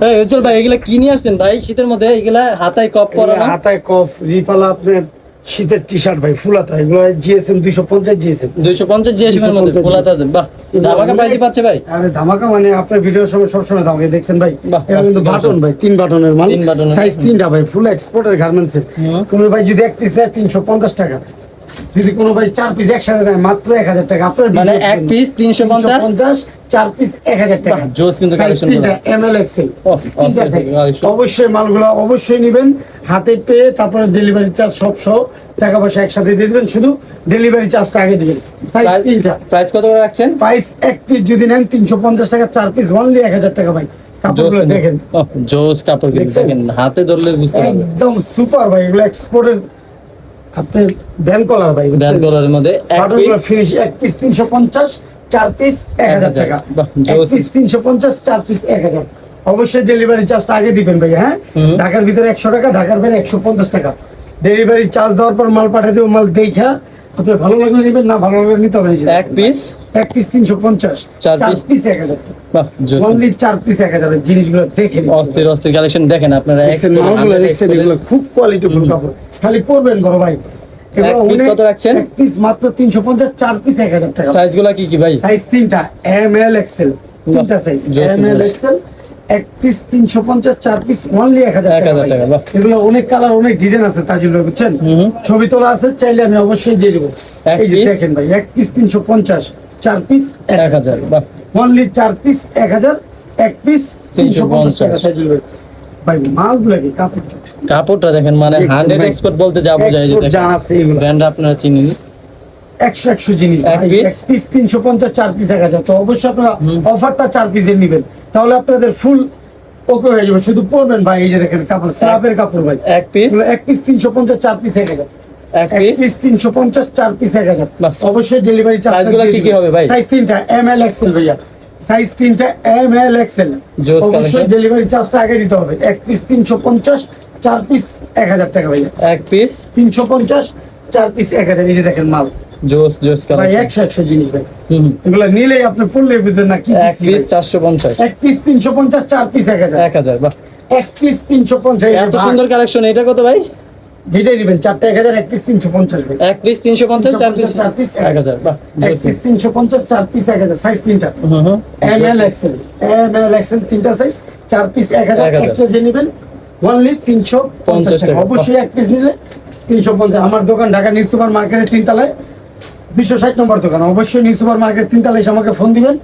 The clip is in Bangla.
এই উজ্জ্বল ভাই এগুলা কি নিয়ে আসছেন ভাই শীতের মধ্যে? এগুলা হাতায় কপ পরানো, হাতায় কফ রিপালা আপনার শীতের টি শার্ট ভাই ফুলাতা, এগুলো জিএসএম 250 জিএসএম 250 জিএসএম এর মধ্যে ফুলাতা আছে। বাহ, ধামাকা প্রাইসে পাচ্ছে ভাই। আরে ধামাকা মানে আপনার ভিডিওর সময় সবসময় ধামাকা দেখছেন ভাই। বাহ, এটা কিন্তু বাটন ভাই 3 বাটনের মাল, 3 বাটনের। সাইজ 3টা ভাই, ফুল এক্সপোর্টের গার্মেন্টস এর। কোন ভাই যদি এক পিস নেয় 350 টাকা, যদি কোনো ভাই 4 পিস একসাথে নেয় মাত্র 1000 টাকা। আপনার মানে এক পিস 350, 4 পিস 1000 টাকা। বাহ, জোস কিন্তু কালেকশন গুলো। এমএল এক্সেল অস্থির কালেকশন। অবশ্যই মালগুলো অবশ্যই নেবেন, হাতে পেয়ে তারপরে ডেলিভারি চার্জ সব সহ টাকা পয়সা একসাথে দিয়ে দিবেন, শুধু ডেলিভারি চার্জটা আগে দিবেন। সাইজ 3টা। প্রাইস কত করে রাখছেন? প্রাইস এক পিস যদি নেন 350 টাকা, 4 পিস অনলি 1000 টাকা ভাই। কাপড়গুলো দেখেন, জোস কাপড় কিন্তু দেখেন, হাতে ধরলে বুঝতে পারবেন একদম সুপার ভাই। এগুলো এক্সপোর্টের আপনি ব্যান্ড কলার ভাই, ব্র্যান্ড কলারের মধ্যে এক পিস ফিনিশ। এক পিস 350, 4 পিস 1000 টাকা। বাহ, এক জোস। Piece 350, 4 piece 1000। অবশ্যই ডেলিভারি চার্জটা আগে দিবেন ভাই। হ্যাঁ, ঢাকার ভিতরে 100 টাকা, ঢাকার বাইরে 150 টাকা ডেলিভারি চার্জ দেওয়ার পর মাল পাঠিয়ে দেবো। মাল দেখা আপনার ভালো লাগলে নেবেন, না ভালো লাগলে নিতে হবে। এক পিস 350, 4 4 পিস 1000। বাহ, জোস। Only 4 piece 1000। জিনিসগুলো দেখেন, অস্থির অস্থির কালেকশন দেখেন আপনারা। দেখছেন মালগুলো, দেখছেন এগুলো খুব কোয়ালিটিফুল কাপড়, খালি পরবেন বড় ভাই। এক পিস কত রাখছেন? এক পিস মাত্র 350, 4 পিস 1000 টাকা। সাইজগুলো কি কি ভাই? সাইজ 3টা, এম এল এক্সেল, 3টা সাইজ, এম এল এক্সেল। এক পিস 350, 4 পিস অনলি 1000 টাকা। বাহ। এগুলো অনেক কালার, অনেক ডিজাইন আছে তাজিল ভাই, বুঝছেন? ছবি তোলা আছে, চাইলে আমি অবশ্যই দিয়ে দেবো। এই যে দেখেন ভাই, এক পিস 350, 4 পিস 1000। বাহ, অনলি 4 পিস 1000, এক পিস 350 টাকা তাজিল ভাই। ভাই মালগুলো কি কাপড়টা দেখেন, মানে 100 এক্সপোর্ট বলতে যা বোঝায় যে যা আছে এগুলো ব্র্যান্ড আপনারা চিনেন। 100 জিনিস এক ভাই। পিস? এক পিস 350, 4 পিস 1000। তো অবশ্যই আপনারা অফারটা 4 পিসের নেবেন, তাহলে আপনাদের ফুল ওকে হয়ে যাবে। শুধু পরবেন ভাই, এই যে দেখেন কাপড়, স্ল্যাবের কাপড় ভাই। এক পিস এক পিস 350, 4 পিস 1000। এক এক পিস পিস 350, 4 পিস 1000। বাহ। অবশ্যই ডেলিভারি চার্জ। সাইজগুলো কি কি হবে ভাই? সাইজ 3টা, এম এল এক্সেল ভাইয়া। সাইজ 3টা, এম এল এক্সেল। জোস অবশ্যই কালেকশন। ডেলিভারি চার্জটা আগে দিতে হবে। এক পিস 350, 4 পিস 1000 টাকা ভাইয়া। এক পিস 350, 4 পিস 1000। এই যে দেখেন মাল জোস জোস ভাই, কালেকশন। 100 জিনিস ভাই। এগুলো নিলেই আপনি পড়লে বুঝবেন না কি এক পিস 450, এক পিস 350, 4 পিস 1000। 1000। বাহ, এক পিস 350। এত সুন্দর কালেকশন। এটা কত ভাই? যেটাই নেবেন, 4টা 1000, এক পিস 350 ভাই। এক পিস 350, 4 পিস 1000। বাহ, এক পিস 350, 4 পিস 1000। সাইজ 3টা, M L XL, M L XL 3টা সাইজ, 4 পিস 1000। একটা যে নেবেন অনলি 350 টাকা। অবশ্যই এক পিস নিলে 350। আমার দোকান ঢাকা নিউ সুপার মার্কেটের 3 তলায়, 260 নম্বর দোকান। অবশ্যই নিউ সুপার মার্কেট 3 তলায় এসে আমাকে ফোন দিবেন।